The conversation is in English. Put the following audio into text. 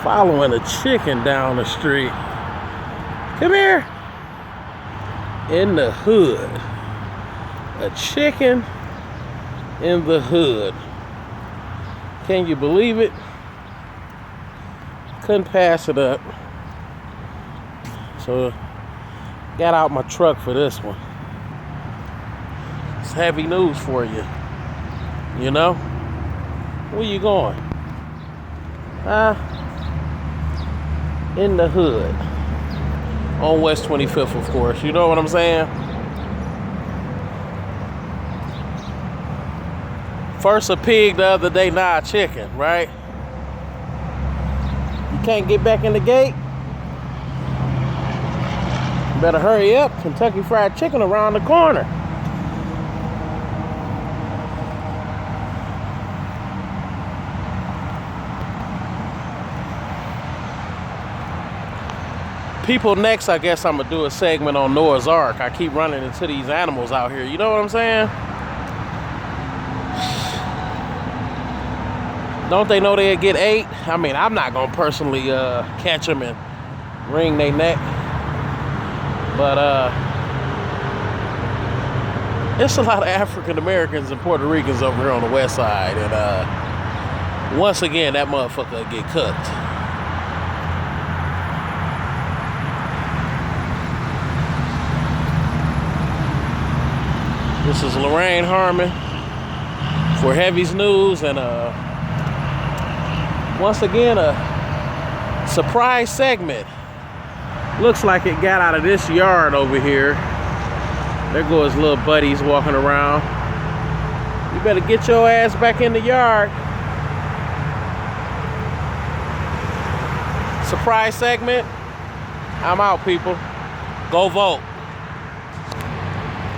following a chicken down the street. Come here. In the hood. A chicken in the hood. Can you believe it? Couldn't pass it up. So got out my truck for this one. It's heavy news for you. You know? Where you going? In the hood. On West 25th, of course. You know what I'm saying? First a pig, the other day, now a chicken, right? You can't get back in the gate? You better hurry up. Kentucky Fried Chicken around the corner. People next, I guess I'm gonna do a segment on Noah's Ark. I keep running into these animals out here. You know what I'm saying? Don't they know they'll get ate? I mean, I'm not gonna personally catch them and wring their neck. But it's a lot of African Americans and Puerto Ricans over here on the west side. And once again, that motherfucker will get cooked. This is Lorraine Harmon for Heavy's News, and once again a surprise segment. Looks like it got out of this yard over here. There go his little buddies walking around. You better get your ass back in the yard. Surprise segment. I'm out, people. Go vote.